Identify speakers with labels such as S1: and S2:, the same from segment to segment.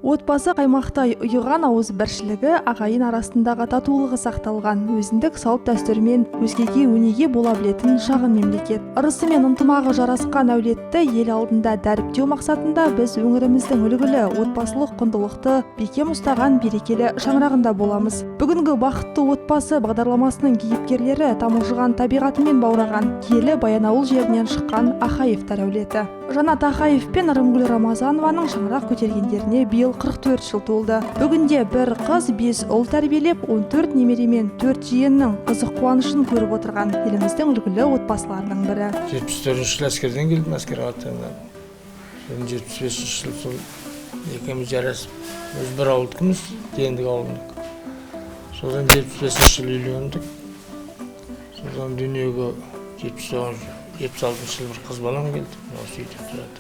S1: Отбасы қаймақтай ұйыған ауыз біршілігі ағайын арасындағы татулығы сақталған, өзіндік салт дәстүрмен өзгеге өнеге бола білетін шағын мемлекет. Ырысы мен ынтымағы жарасқан әулетті ел алдында дәріптеу мақсатында біз өңіріміздің үлгілі отбасылық құндылықты бекем ұстаған берекелі шаңырағында боламыз. Бүгінгі бақытты отбасы бағдарламасының кейіпкерлері тамылжыған табиғатымен баураған киелі Баянауыл жерінен шыққан Ахаевтар әулеті. Жанат Ахаев пен Ырымгүл Рамазанованың шаңырақ көтергендеріне биыл 44 жыл толды. Бүгінде бір қыз 5 ұл тәрбиелеп, 14 немеремен 4 жиеннің қызық қуанышын көріп отырған еліміздің үлгілі отбасыларының бірі.
S2: 74 жыл әскерден келдім, әскер қатарынан. 75 жыл сол екеуміз жарасып, өз бір ауылдықымыз, Дендік ауылдық. Содан 75 жыл үйлендік. Содан дүниеге 76 жыл бір қыз балам келді, осы үйде тұрады.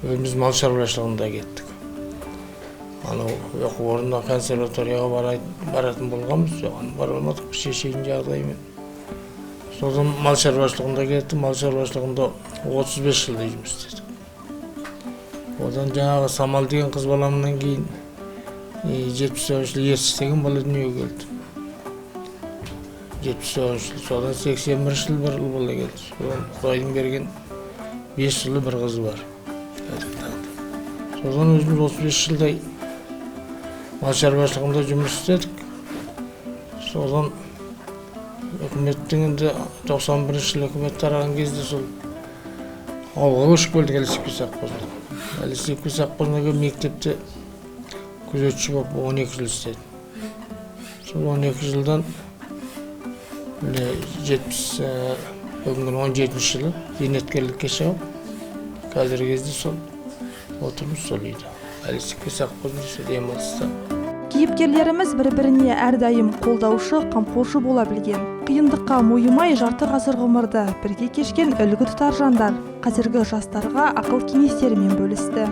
S2: Өзіміз мал шаруашылығында кеттік. Оқу орнына консерваторияға баратын болғанбыз, соған бара алмадық, шешейін жағдаймен. Содан мал шаруашылығында кеттім, мал шаруашылығында 35 жылда жұмыс істедік. Одан жаңағы Самал деген қыз баламнан кейін 79 жыл Ертіс деген бала дүниеге келді. 79 жыл, содан 81 жыл бір ұл бала келді. Содан Құдайдың берген 5 жылы бір қызы бар. Содан өзіміз 35 жылдай мал шаруашылығында жұмыс істедік. Содан үкіметтің енді 91 жыл үкімет тараған кезде сол ауылға көшіп келдік Әлсекбай совхозына. Әлсекбай совхозына мектепте күзетші болып 12 жыл істедім. Сол 12 жылдан бүгінгі 17 жылы зейнеткерлікке шығып, қазіргі кезде сол отырмыз сол үйде. Әлсекбай совхозында демалыста.
S1: Кейіпкерлеріміз бір-біріне әрдайым қолдаушы, қамқоршы бола білген. Қиындыққа мойымай жарты ғасыр ғұмырды бірге кешкен үлгі тұтар жандар қазіргі жастарға ақыл кеңестерімен бөлісті.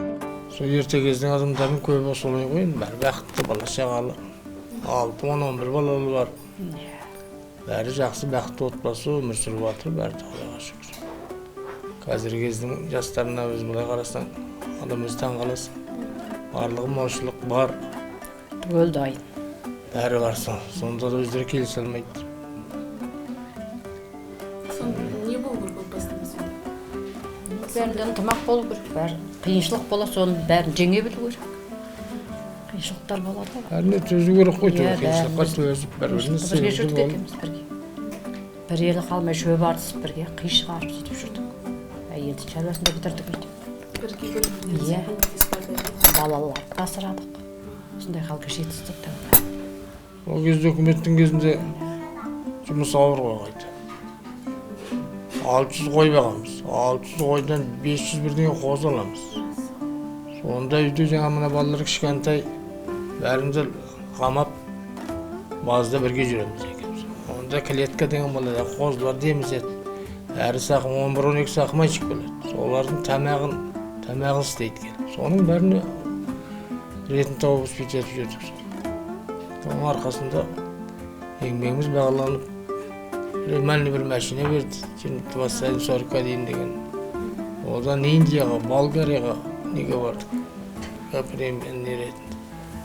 S2: Сол ерте кездің адамдардың көбі солай ғой, бәрі бақытты, бала шағалы. 6-11 балалы бар. Бәрі жақсы, бақытты отбасы өмір сүріп жатыр, бәрі Аллаға шүкір. Қазіргі кездің жастарына өз былай қарасаң, адам өзі таңғаласың. Барлығы молшылық бар.
S3: Түгел дайын.
S2: Бәрі бар, сонда да өздері келісе алмайды.
S4: Не болу керек отбасында сонда?
S3: Бәрінде ынтымақ болу керек, бәрі қиыншылық бола, соның бәрін жеңе білу керек. Қиыншылықтар болады ғой.
S2: Бәріне төзу керек қой, қиыншылыққа төзіп, бір-біріне
S3: Бірге жүрдік
S2: болып.
S3: екенбіз бірге. Бір елі қалмай шөп артысып бірге қи шығарып сөйтіп жүрдік. Әйелді шаруасында бітірдік мектеп.
S4: Бірге
S3: Балаларды асырадық. Осындай халқы жетістік.
S2: Ол кезде үкіметтің кезінде жұмыс ауыр қойғайды. 600 қой бағамыз. 600 қойдан 500 бірден қоз аламыз. Сонда үйде жаңа мына балалар кішкентай бәрімізді қамап базда бірге жүреміз екенбіз. Онда клетка деген болады, қозылар демізеді. Әрі сақым 11-12 сақым айшық келеді. Солардың тамағын істейді келіп. Соның бәріне ретін тауып сөйтіп жүрдік. Соның арқасында еңбегіміз бағаланып, нормальный бір машина берді. 20-40 дейін деген. Одан Индияға, Болгарияға неге бардық? Премия ретінде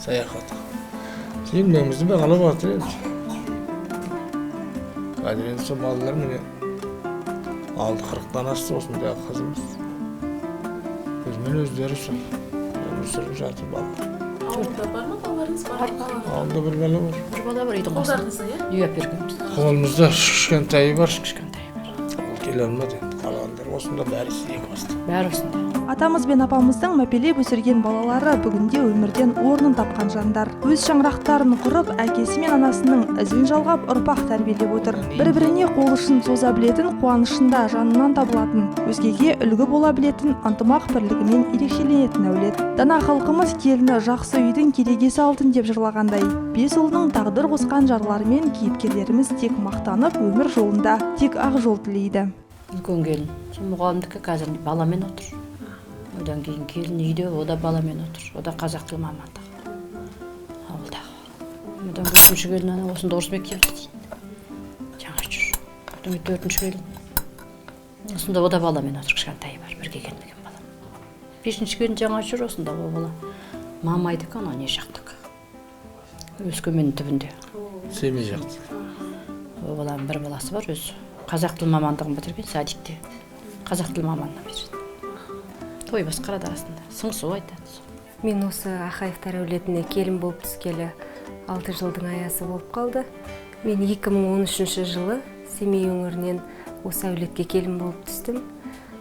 S2: саяхатқа. Еңбегімізді бағалап жатыр еді. Қазір енді сол балалар міне алды 40-тан асты осындағы қызымыз. Өзімен өздері сол өмір сүріп жатыр балалар.
S4: Ауылда бар ма балаларыңыз?
S2: Ауылда бір бала бар.
S3: Бір бала бар үйдің қасында.
S4: Қолдарыңызда, иә?
S3: Үй әпергенбіз.
S2: Қолымызда кішкентайы бар.
S3: Кішкентай бар.
S2: Ол келе алмады енді. Қалғандар осында бәрі сидек басты.
S3: Бәрі осында.
S1: Атамыз бен апамыздың мәпелеп өсірген балалары бүгінде өмірден орнын тапқан жандар. Өз шаңырақтарын құрып, әкесі мен анасының ізін жалғап ұрпақ тәрбиелеп отыр. Бір-біріне қол ұшын соза білетін, қуанышында жанынан табылатын, өзгеге үлгі бола білетін, ынтымақ бірлігімен ерекшеленетін әулет. Дана халқымыз келіні жақсы үйдің керегесі алтын деп жырлағандай, 5 ұлының тағдыр қосқан жарлары мен кейіпкерлеріміз тек мақтанып, өмір жолында тек ақ жол тілейді.
S3: Үлкен келін. Мұғалімдікі қазір баламен отыр. Одан кейін келін үйде, о да баламен отыр. О да қазақ тілі мамандығы. Ауылдағы. Одан 3-ші келін осында орыс мектебінде дейді. Жаңа жүр. Одан 4-ші келін. Осында о да баламен отыр, кішкентайы бар, бірге келмеген балам. 5-ші келін жаңа жүр, осында о бала. Мамайдікі анау не жақтық. Өскеменнің түбінде.
S2: Семей жақты.
S3: Ол баланың бір баласы бар өзі. Қазақ тіл мамандығын бітірген садикте. Қазақ тіл мамандығына береді. Той басқарады арасында. Сыңсу айтады.
S5: Мен осы Ақаевтар әулетіне келін болып түскелі 6 жылдың аясы болып қалды. Мен 2013 жылы Семей өңірінен осы әулетке келін болып түстім.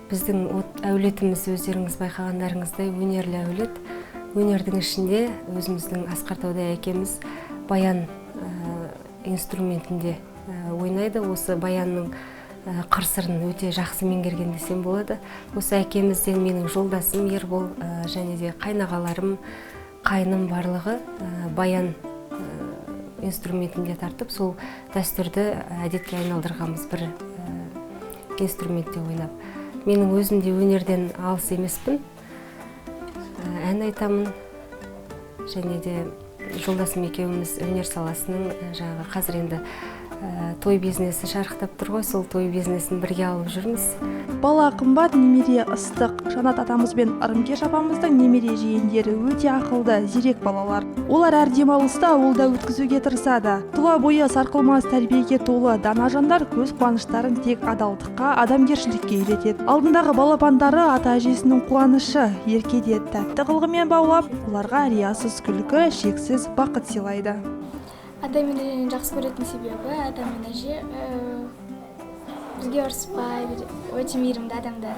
S5: Біздің әулетіміз өздеріңіз байқағандарыңыздай өнерлі әулет. Өнердің ішінде өзіміздің Асқартаудай әкеміз баян инструментінде ойнайды. Осы баянның қыр-сырын өте жақсы меңгерген десем болады. Осы әкемізден менің жолдасым Ербол және де қайнағаларым, қайным барлығы баян инструментінде тартып, сол дәстүрді әдетке айналдырғанбыз бір инструментте ойнап. Менің өзім де өнерден алыс емеспін. Ән айтамын және де жолдасым екеуміз өнер саласының жаңағы қазір енді той бизнесі шарықтап тұр ғой, сол той бизнесін бірге алып жүрміз.
S1: Бала қымбат, немере ыстық. Жанат атамыз бен Ырымкеш апамыздың немере жиендері өте ақылды, зерек балалар. Олар әр демалыста ауылда өткізуге тырысады. Тұла бойы сарқылмас тәрбиеге толы дана жандар көз қуаныштарын тек адалдыққа, адамгершілікке үйретеді. Алдындағы балапандары ата-әжесінің қуанышы, еркеде тәтті қылғымен баулап, оларға риясыз күлкі, шексіз бақыт сыйлайды.
S6: Ата мен әжені жақсы көретін себебі, ата мен әже бізге ұрыспайды, өте мейірімді адамдар.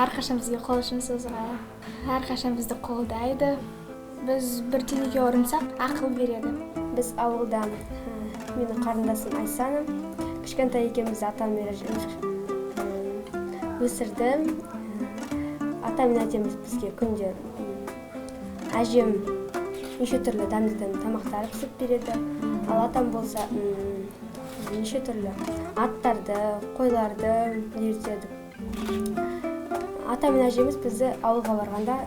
S6: Әрқашан бізге қол ұшын созған, әрқашан бізді қолдайды. Біз бір түйнеге ұрынсақ, ақыл береді.
S7: Біз ауылда менің қарындасым Айсаным, кішкентай екеумізді атам мен өсірді. Атам мен әжеміз бізге күнде әжем неше түрлі дәмді тамақтар пісіп береді. Ал атам болса неше түрлі аттарды, қойларды үйретеді. Атам мен әжеміз бізді ауылға барғанда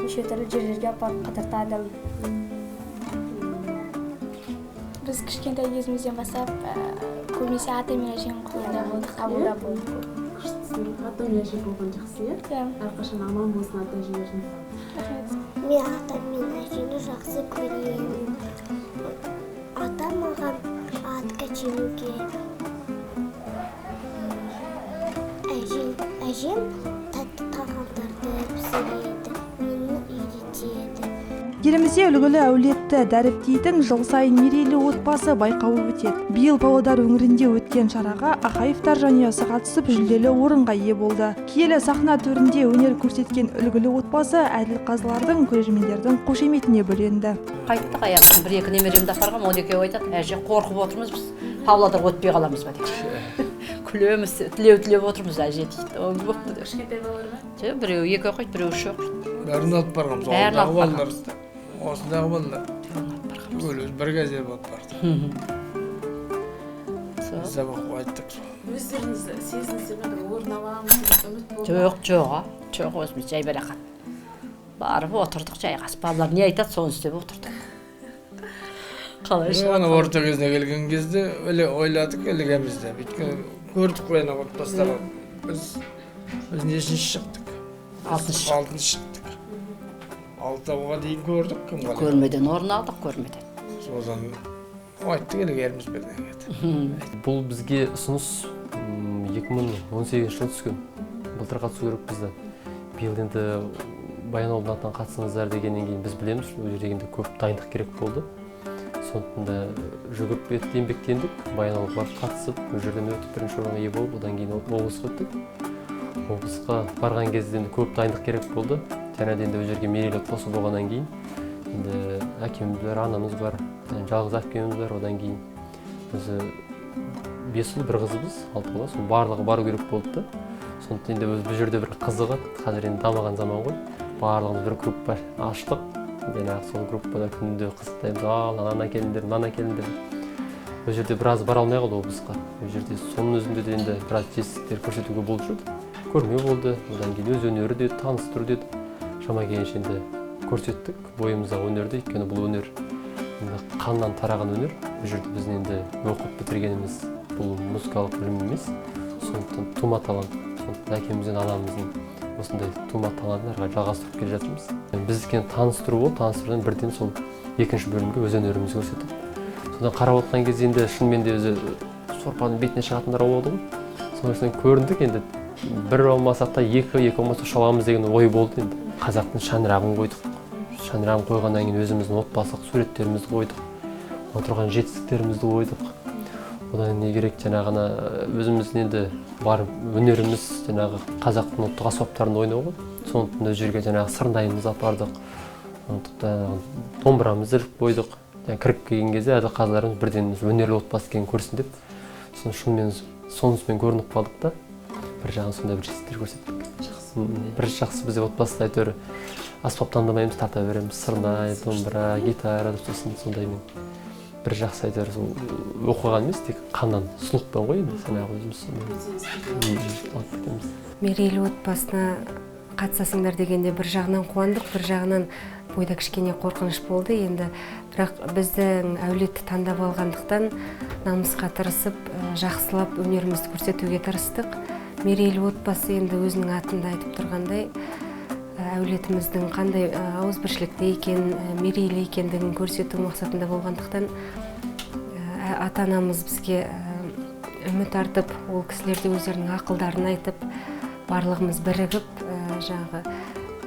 S7: неше түрлі жерлерге апарып қыдыртады.
S6: Біз кішкентай кезімізден бастап көбінесе ата мен әженің қолында болдық, ауылда болдық.
S4: Ата мен әже болған жақсы, иә?
S6: Иә.
S4: Әрқашан аман болсын ата әжелердің.
S8: Мен атам мен әжені жақсы көремін. Атам маған атқа жегуге, әжем тәтті тағамдарды пісіреді, мені үйретеді.
S1: Елімізде үлгілі әулетті дәріптейтін жыл сайын мерейлі отбасы байқауы өтеді. Биыл Павлодар өңірінде өткен шараға Ақаевтар жанұясы қатысып жүлделі орынға ие болды. Киелі сахна төрінде өнер көрсеткен үлгілі отбасы әділқазылардың, көрермендердің қошеметіне бөленді.
S3: Қайттық аяқтан бір-екі немеремді апарғам, ол екеуі айтады, әже қорқып отырмыз біз, Павлодар өтпей қаламыз ба деп. Күлеміз, тілеу отырмыз әже дейді. Ол боқты деп.
S4: Кішкентай балалар ма?
S3: Біреуі екі оқиды, біреуі үш оқиды.
S2: Бәрін алып барғам,
S3: Бәрін алып
S2: балалар, осындағы балалар. Өліз бір газет болып барды. Сабақ айттық.
S4: Өздеріңіз сезініздер ме, бір орын аламыз, үміт болды?
S3: Жоқ, өзіміз жай берақат. Барып отырдық жайғас, балалар не айтады, соны істеп отырдық. Қалай
S2: Ана орта кезіне келген кезде ойладық ілігемізді. Өйткені көрдік қой ана отбасыларға. Біз нешінші шықтық? Алтыншы шықтық. Алтауға дейін көрдік, кім қалай?
S3: Көрмеден орын алдық, көрмеден.
S2: Содан айттық ілігеріміз берден.
S9: Бұл бізге ұсыныс 2018 жылы түскен. Былтыр қатысу керек бізді. Биыл енді Баянауылдың атынан қатысыңыздар дегеннен кейін біз білеміз, ол жерде көп дайындық керек болды. Сондықтан да жүгіріп еңбектендік, Баянауылға барып қатысып, ол жерден өтіп бірінші орынға ие болып, одан кейін облысқа өттік. Облысқа барған кезде көп дайындық керек болды. Және де ол жерге мерейлі отбасы болғаннан кейін енді әкеміз бар, анамыз бар, жалғыз әпкеміз бар, одан кейін өзі 5 ұл, 1 қызымыз, 6 бала, сол барлығы бару керек болды. Сондықтан енді бұл жерде бір қызығы, қазір енді дамыған заман ғой. Барлығымыз бір группа аштық. Сол группада күнде қызықтаймыз, ана келіндер. Бұл жерде біраз бара алмай қалды облысқа. Бұл жерде соның өзінде де енді біраз жетістіктер көрсетуге болып жүрді. Көрме болды, одан кейін өз өнері де, таныстыру деді. Шама келгенше енді көрсеттік бойымыздағы өнерді, өйткені бұл өнер қаннан тараған өнер. Бұл жерде біздің енді оқып бітіргеніміз бұл музыкалық білім емес. Сондықтан тума талант сондықтан әкемізден анамыздың осындай тума талантын әрі қарай жалғастырып келе жатырмыз. Біздікін таныстыру болды, таныстырудан бірден сол екінші бөлімге өз өнерімізді көрсетіп. Содан қарап отқан кезде енді шынымен де өзі сорпаның бетіне шығатындар болды ғой. Сонысынан көріндік енді бір болмасақ та екі болмаса үш аламыз деген ой болды енді. Қазақтың шаңырағын қойдық. Шаңырағын қойғаннан кейін өзіміздің отбасылық суреттерімізді қойдық. Отырған жетістіктерімізді қойдық. Одан не керек жаңағына өзіміздің енді бар өнеріміз жаңағы қазақтың ұлттық аспаптарында ойнау ғой. Сондықтан ол жерге жаңағы сырнайымызды апардық. Домбырамызды іліп қойдық. Кіріп келген кезде әді қазыларымыз бірден өнерлі отбасы екенін көрсін деп. Шынымен сонысымен көрініп қалдық та. Бір жағын сондай бір жетістіктер көрсеттік. Бір жақсы бізде отбасыда әйтеуір аспап таңдамаймыз, тарта береміз. Сырнай, домбыра, гитара, сондаймен. Бір жақсы әйтеуір оқыған емес, тек қаннан сұлықпен ғой енді санағы өзіміз.
S5: Мерейлі отбасына қатысасыңдар дегенде бір жағынан қуандық, бір жағынан бойда кішкене қорқыныш болды. Енді бірақ біздің әулетті таңдап алғандықтан намысқа тырысып, жақсылап өнерімізді көрсетуге тырыстық. Мерейлі отбасы енді өзінің атында айтып тұрғандай, әулетіміздің қандай ауызбіршілікте екен, мерейлі екендігін көрсету мақсатында болғандықтан ата-анамыз бізге үміт артып, ол кісілерде өздерінің ақылдарын айтып, барлығымыз бірігіп,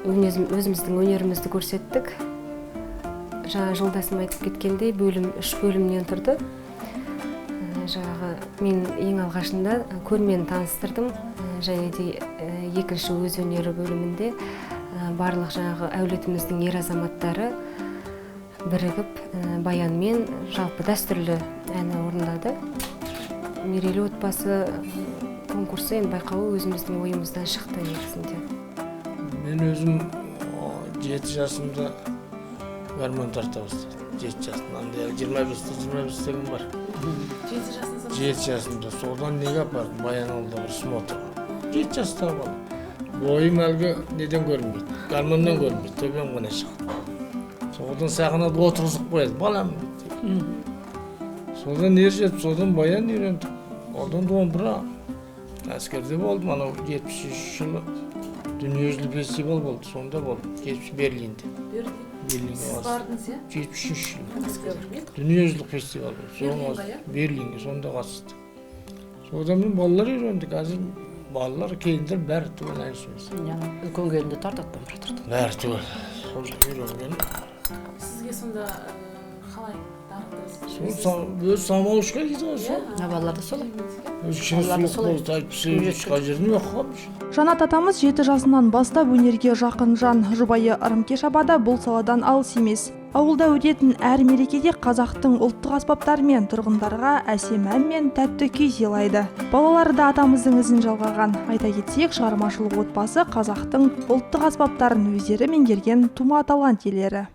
S5: өзіміздің өнерімізді көрсеттік. Жаңа жолдасым айтып кеткендей, үш бөлімнен тұрды. Мен ең алғашында көрмені таныстырдым, және де екінші өз өнері бөлімінде барлық жаңағы әулетіміздің ер азаматтары бірігіп баянмен жалпы дәстүрлі әні орындады. Мерейлі отбасы конкурсы енді байқауы өзіміздің ойымыздан шықты негізінде.
S2: Мен өзім 7 жасымда гармон тарта бастадым. 7 жасымнан 25 деген бар. 7 жасымда. Содан неге апардым? Баянауылда бір смотрға. 7 жастағы бала. Бойым әлгі неден көрінбейді, гармоннан көрінбейді, төбем ғана шығады. Содан сахнада отырғызып қояды, балам дейді. Содан ержетіп, содан баян үйрендім. Одан домбыра. Әскерде болдым, анау 73 жылы дүниежүзілік фестивал болды, сонда болдым, Берлинде.
S4: Сіз бардыңыз, иә?
S2: 73 жылы. Дүниежүзілік фестивал болды, Берлинге, сонда қатысты. Содан мен балалар үйренді, қазір балалар, келіндер бәрі түгел әншіміз.
S3: Үлкен келінді тартады, домбыра тартады.
S2: Бәрі түгел. Сонда үйренген.
S4: Сізге сонда қалай дарықтыңыз?
S2: Өзі самаушқа дейді ғой.
S3: Балалар да солай.
S2: Өзі суық болды, ешқа жерін оқығанбыз.
S1: Жанат атамыз 7 жасынан бастап өнерге жақын жан. Жұбайы Ырымкеш апа бұл саладан алыс емес. Ауылда өтетін әр мерекеде қазақтың ұлттық аспаптары мен тұрғындарға әсем ән мен тәтті күй сыйлайды. Балалары да атамыздың ізін жалғаған. Айта кетсек, шығармашылық отбасы қазақтың ұлттық аспаптарын өздері меңгерген тума талант иелері.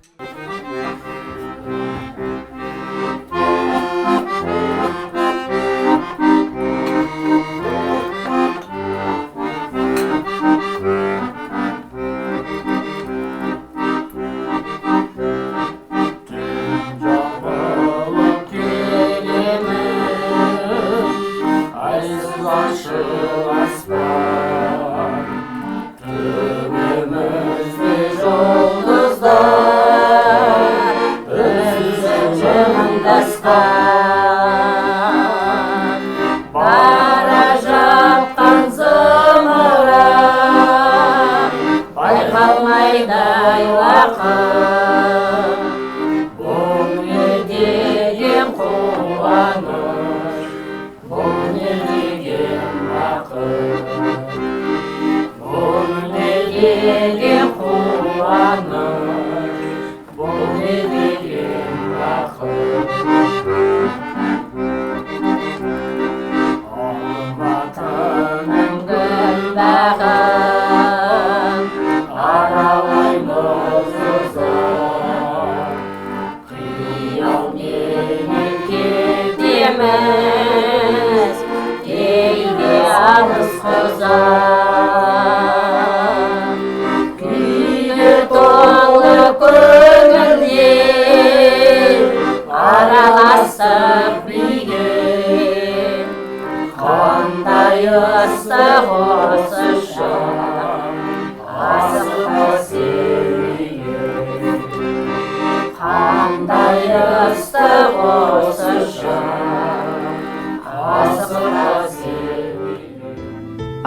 S3: Ыстық осы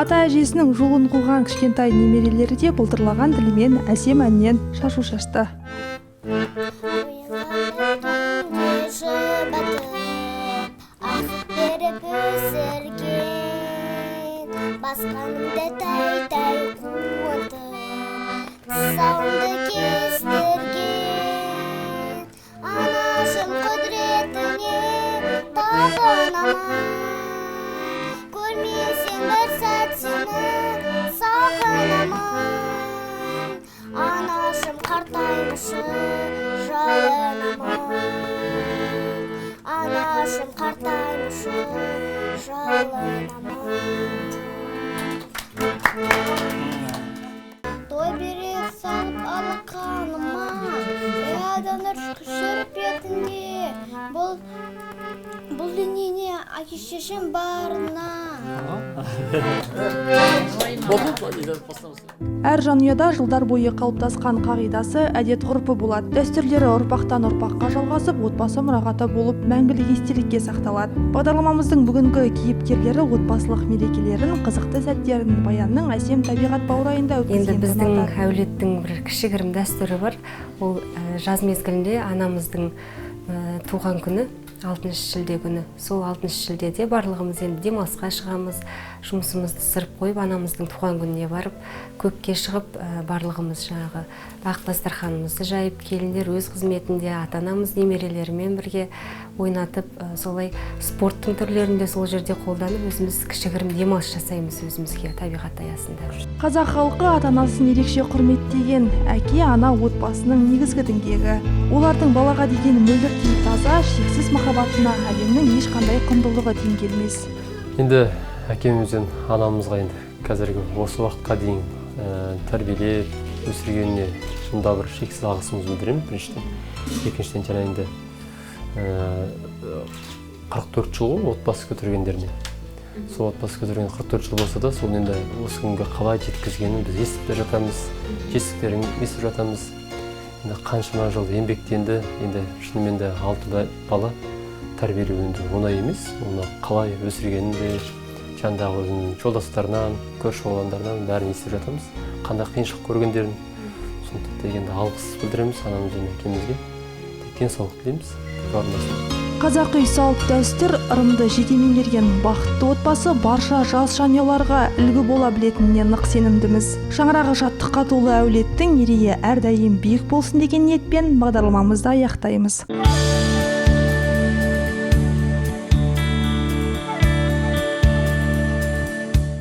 S1: ата әжесінің жолын қуған кішкентай немерелері де былдырлаған тілімен әсем әннен шашу шашты.
S8: Басқанымды тай-тай қуантып, сауымды кестірген, анашым құдіретіне табынамын. Көрмесең бір сәт сені сағынамын. Анашым қартаймышы жалынамын. Анашым қартаймышы жалынамын. Той берек салып алақаныма, ұядан үршкішір бетінде, бұл дүниене әке-шешем барына.
S1: Әр жанұяда жылдар бойы қалыптасқан қағидасы әдет-ғұрпы болады. Дәстүрлері ұрпақтан ұрпаққа жалғасып, отбасы мұрағаты болып мәңгілік естелікке сақталады. Бағдарламамыздың бүгінгі кейіпкерлері отбасылық мерекелерін, қызықты сәттерін Баянның әсем табиғат баурайында
S5: Енді
S1: өткізген
S5: біздің
S1: санатады.
S5: әулеттің бір кішігірім дәстүрі бар. Ол жаз мезгілінде анамыздың туған күні, 6 шілде күні. Сол 6 шілдеде барлығымыз енді демалысқа шығамыз, жұмысымызды сырып қойып, анамыздың туған күніне барып, көкке шығып, барлығымыз жаңағы ақ дастарханымызды жайып, келіндер өз қызметінде, ата-анамыз немерелерімен бірге ойнатып, солай спорттың түрлерінде сол жерде қолданып, өзіміз кішігірім демалыс жасаймыз өзімізге табиғат аясында.
S1: Қазақ халқы ата-анасын ерекше құрметтеген, әке ана отбасының негізгі діңгегі. Олардың балаға деген мөлдір таза, шексіз махаббатына әлемнің ешқандай құндылығы тең келмес.
S9: Енді әкемізден анамызға енді қазіргі осы уақытқа дейін тәрбиелеп өсіргеніне шынында бір шексіз алғысымызды білдіремін біріншіден. Екіншіден жаңа енді 44 жыл ғой отбасы көтергендеріне. Сол отбасы көтерген 44 жыл болса да, сол енді осы күнге қалай жеткізгенін біз естіп жатамыз, жетістіктерін естіп жатамыз. Енді қаншама жыл еңбектенді, енді шынымен де 6 бала тәрбиелеу енді оңай емес. Оны қалай өсіргенін де жандағы өзінің жолдастарынан, көрші болғандарынан бәрін естіп жатамыз. Қандай қиыншылық көргендерін. Сондықтан да енді алғыс білдіреміз анамыз және әкемізге. Денсаулық тілейміз.
S1: Қазақи салт дәстүр ырымды жете меңгерген бақытты отбасы барша жас жанұяларға үлгі бола білетініне нық сенімдіміз. Шаңырағы шаттыққа толы әулеттің мерейі әрдайым биік болсын деген ниетпен бағдарламамызды аяқтаймыз.